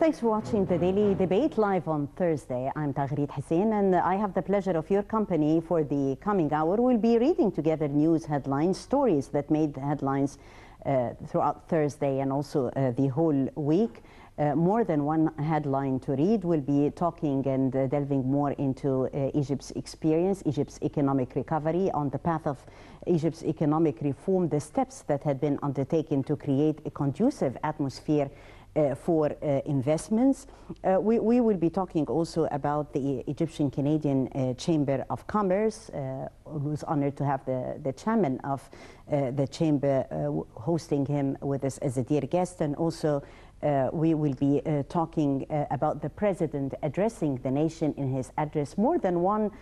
Thanks for watching the Daily Debate live on Thursday. I'm Tagreed Hussein, and I have the pleasure of your company for the coming hour. We'll be reading together news headlines, stories that made headlines throughout Thursday and also the whole week. More than one headline to read. We'll be talking and delving more into Egypt's experience, Egypt's economic recovery, on the path of Egypt's economic reform, the steps that had been undertaken to create a conducive atmosphere for investments. We will be talking also about the Egyptian-Canadian Chamber of Commerce, who's honored to have the chairman of the chamber hosting him with us as a dear guest. And also we will be talking about the president addressing the nation in his address. More than one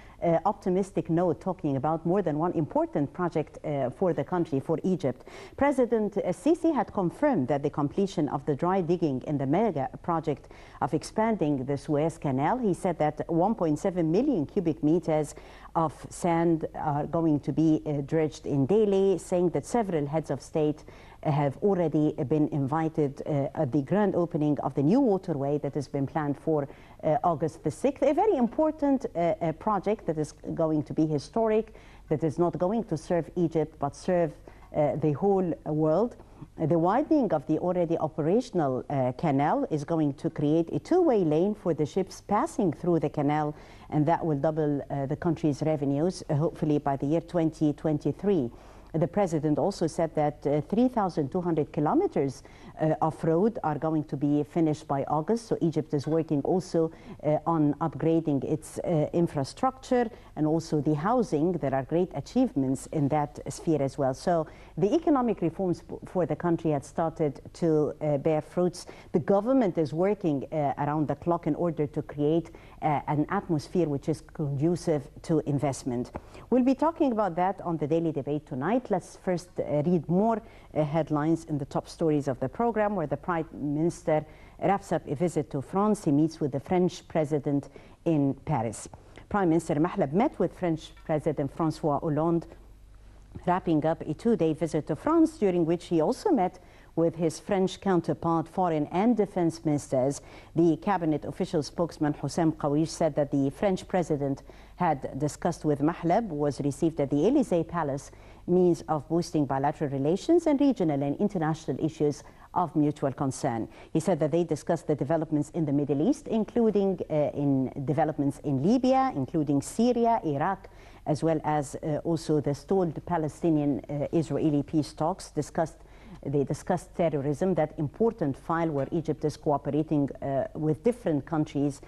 optimistic note, talking about more than one important project for the country, for Egypt. President Sisi had confirmed that the completion of the dry digging in the mega project of expanding the Suez Canal. He said that 1.7 million cubic meters of sand are going to be dredged in daily, saying that several heads of state have already been invited at the grand opening of the new waterway that has been planned for August the 6th. A very important project that is going to be historic, that is not going to serve Egypt but serve the whole world. The widening of the already operational canal is going to create a two-way lane for the ships passing through the canal, and that will double the country's revenues, hopefully by the year 2023. The president also said that 3,200 kilometers of road are going to be finished by August. So Egypt is working also on upgrading its infrastructure and also the housing. There are great achievements in that sphere as well. So the economic reforms for the country had started to bear fruits. The government is working around the clock in order to create an atmosphere which is conducive to investment. We'll be talking about that on the Daily Debate tonight. Let's first read more headlines in the top stories of the program, where the Prime Minister wraps up a visit to France. He meets with the French President in Paris. Prime Minister Mahlab met with French President François Hollande, wrapping up a two-day visit to France, during which he also met with his French counterpart, foreign and defense ministers. The cabinet official spokesman Houssem Qawish said that the French president had discussed with Mahlab was received at the Élysée Palace means of boosting bilateral relations and regional and international issues of mutual concern. He said that they discussed the developments in the Middle East, including in developments in Libya, including Syria, Iraq, as well as also the stalled Palestinian-Israeli peace talks. They discussed terrorism, that important file where Egypt is cooperating with different countries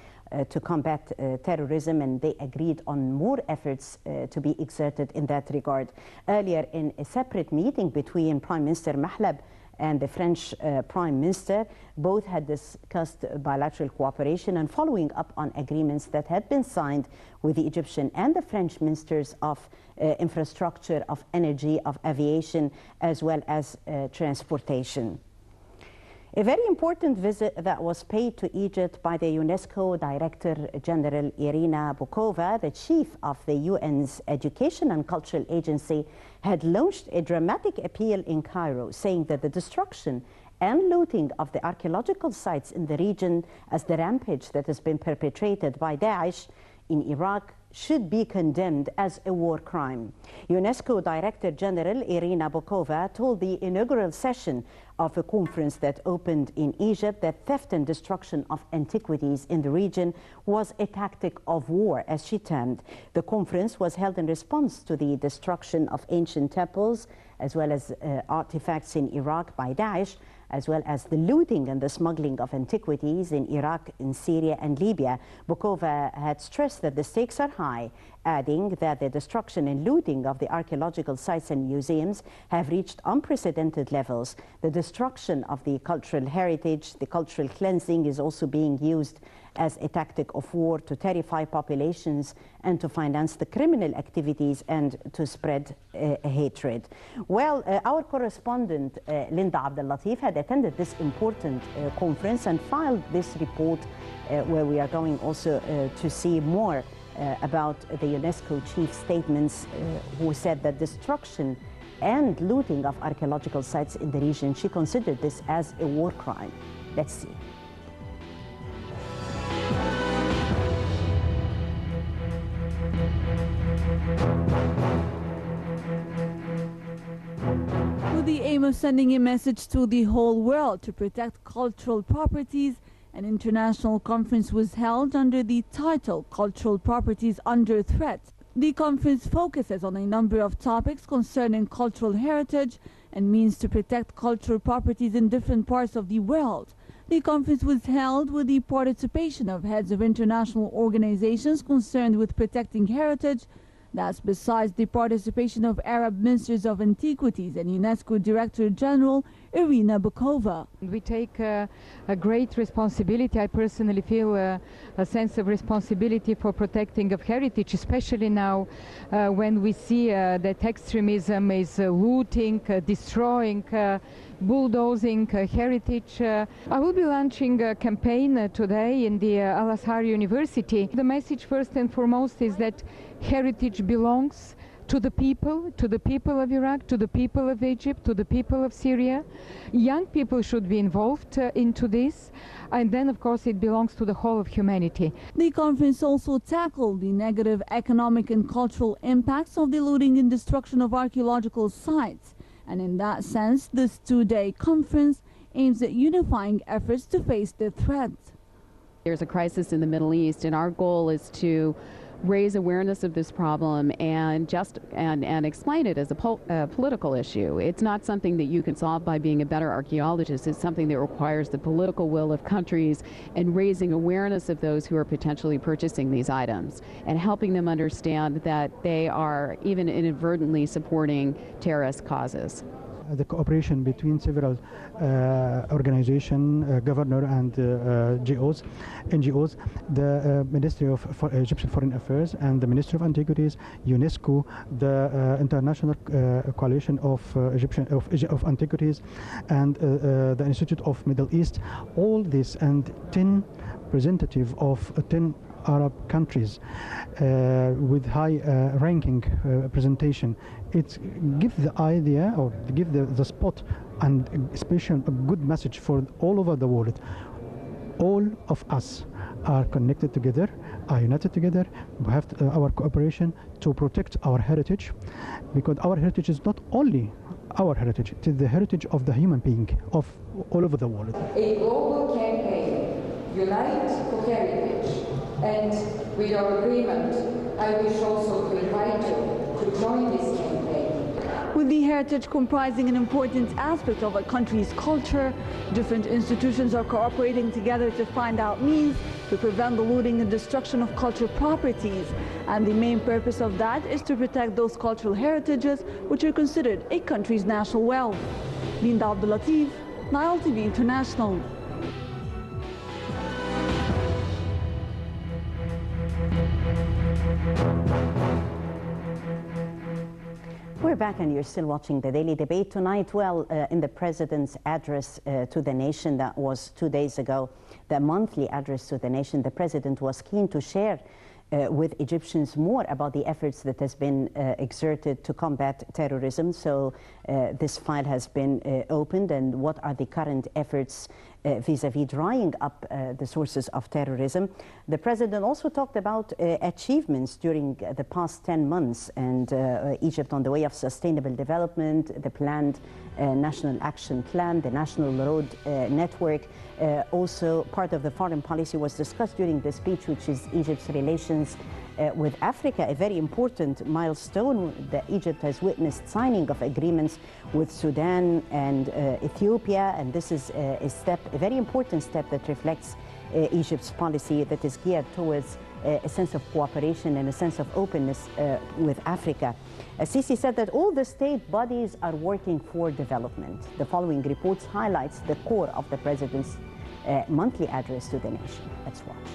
to combat terrorism, and they agreed on more efforts to be exerted in that regard. Earlier, in a separate meeting between Prime Minister Mahlab and the French Prime Minister, both had discussed bilateral cooperation and following up on agreements that had been signed with the Egyptian and the French ministers of infrastructure, of energy, of aviation, as well as transportation. A very important visit that was paid to Egypt by the UNESCO Director General Irina Bokova, the chief of the UN's Education and Cultural Agency, had launched a dramatic appeal in Cairo, saying that the destruction and looting of the archaeological sites in the region, as the rampage that has been perpetrated by Daesh in Iraq, should be condemned as a war crime. UNESCO Director General Irina Bokova told the inaugural session of a conference that opened in Egypt that theft and destruction of antiquities in the region was a tactic of war, as she termed. The conference was held in response to the destruction of ancient temples, as well as artifacts in Iraq by Daesh, as well as the looting and the smuggling of antiquities in Iraq, in Syria and Libya. Bokova had stressed that the stakes are high, adding that the destruction and looting of the archaeological sites and museums have reached unprecedented levels. The destruction of the cultural heritage, the cultural cleansing, is also being used as a tactic of war to terrify populations and to finance the criminal activities and to spread hatred. Well, our correspondent Linda Abdellatif had attended this important conference and filed this report where we are going also to see more about the UNESCO chief's statements, who said that destruction and looting of archaeological sites in the region, she considered this as a war crime. Let's see. aim of sending a message to the whole world to protect cultural properties, an international conference was held under the title Cultural Properties Under Threat. The conference focuses on a number of topics concerning cultural heritage and means to protect cultural properties in different parts of the world. The conference was held with the participation of heads of international organizations concerned with protecting heritage. That's besides the participation of Arab Ministers of Antiquities and UNESCO Director General Irina Bokova. We take a great responsibility. I personally feel a sense of responsibility for protecting of heritage, especially now when we see that extremism is looting, destroying, bulldozing heritage. I will be launching a campaign today in the Al-Azhar University. The message first and foremost is that heritage belongs to the people of Iraq, to the people of Egypt, to the people of Syria. Young people should be involved into this, and then of course it belongs to the whole of humanity. The conference also tackled the negative economic and cultural impacts of the looting and destruction of archaeological sites, and in that sense this two-day conference aims at unifying efforts to face the threat. There's a crisis in the Middle East, and our goal is to raise awareness of this problem and explain it as a political issue. It's not something that you can solve by being a better archaeologist. It's something that requires the political will of countries and raising awareness of those who are potentially purchasing these items and helping them understand that they are even inadvertently supporting terrorist causes. The cooperation between several organizations, governor and NGOs, the Ministry of Egyptian Foreign Affairs and the Ministry of Antiquities, UNESCO, the International Coalition of Antiquities, and the Institute of Middle East, all this, and 10 representatives of 10 Arab countries with high ranking presentation. It gives the idea, or give the spot, and especially a good message for all over the world. All of us are connected together, are united together. We have our cooperation to protect our heritage, because our heritage is not only our heritage, it is the heritage of the human being of all over the world. A global campaign, Unite for Heritage. And with your agreement, I wish also to invite you to join this campaign. With the heritage comprising an important aspect of a country's culture, different institutions are cooperating together to find out means to prevent the looting and destruction of cultural properties. And the main purpose of that is to protect those cultural heritages which are considered a country's national wealth. Linda Abdulatif, Nile TV International. We're back and you're still watching the Daily Debate tonight. Well, in the President's address to the nation that was 2 days ago, the monthly address to the nation, the President was keen to share with Egyptians more about the efforts that has been exerted to combat terrorism. So this file has been opened, and what are the current efforts vis-a-vis drying up the sources of terrorism. The President also talked about achievements during the past 10 months and Egypt on the way of sustainable development, the planned National Action Plan, the National Road Network. Also, part of the foreign policy was discussed during the speech, which is Egypt's relations with Africa, a very important milestone that Egypt has witnessed signing of agreements with Sudan and Ethiopia, and this is a very important step that reflects Egypt's policy that is geared towards a sense of cooperation and a sense of openness with Africa. Sisi said that all the state bodies are working for development. The following reports highlights the core of the President's monthly address to the nation. Let's watch.